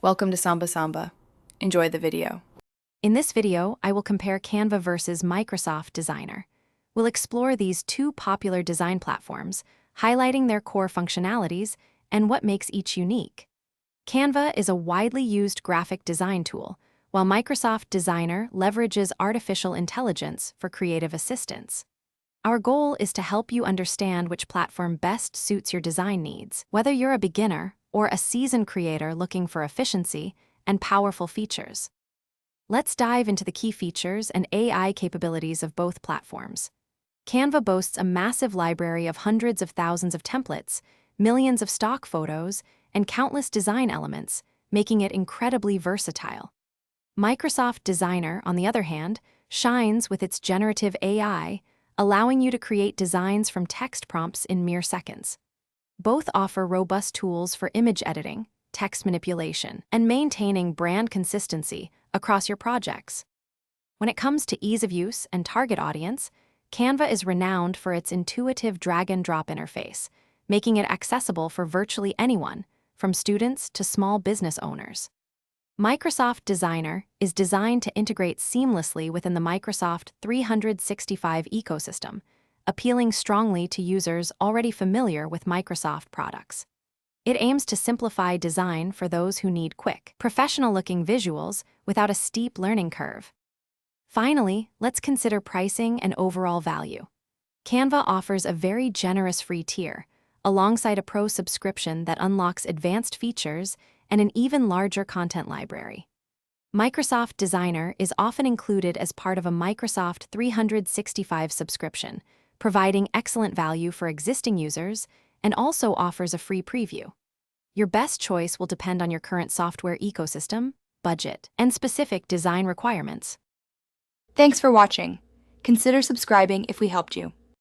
Welcome to Samba Samba. Enjoy the video. In this video, I will compare Canva versus Microsoft Designer. We'll explore these two popular design platforms, highlighting their core functionalities and what makes each unique. Canva is a widely used graphic design tool, while Microsoft Designer leverages artificial intelligence for creative assistance. Our goal is to help you understand which platform best suits your design needs, whether you're a beginner or a seasoned creator looking for efficiency and powerful features. Let's dive into the key features and AI capabilities of both platforms. Canva boasts a massive library of hundreds of thousands of templates, millions of stock photos, and countless design elements, making it incredibly versatile. Microsoft Designer, on the other hand, shines with its generative AI, allowing you to create designs from text prompts in mere seconds. Both offer robust tools for image editing, text manipulation, and maintaining brand consistency across your projects. When it comes to ease of use and target audience, Canva is renowned for its intuitive drag-and-drop interface, making it accessible for virtually anyone, from students to small business owners. Microsoft Designer is designed to integrate seamlessly within the Microsoft 365 ecosystem, appealing strongly to users already familiar with Microsoft products. It aims to simplify design for those who need quick, professional-looking visuals without a steep learning curve. Finally, let's consider pricing and overall value. Canva offers a very generous free tier, alongside a pro subscription that unlocks advanced features and an even larger content library. Microsoft Designer is often included as part of a Microsoft 365 subscription, providing excellent value for existing users and also offers a free preview. Your best choice will depend on your current software ecosystem, budget, and specific design requirements. Thanks for watching. Consider subscribing if we helped you.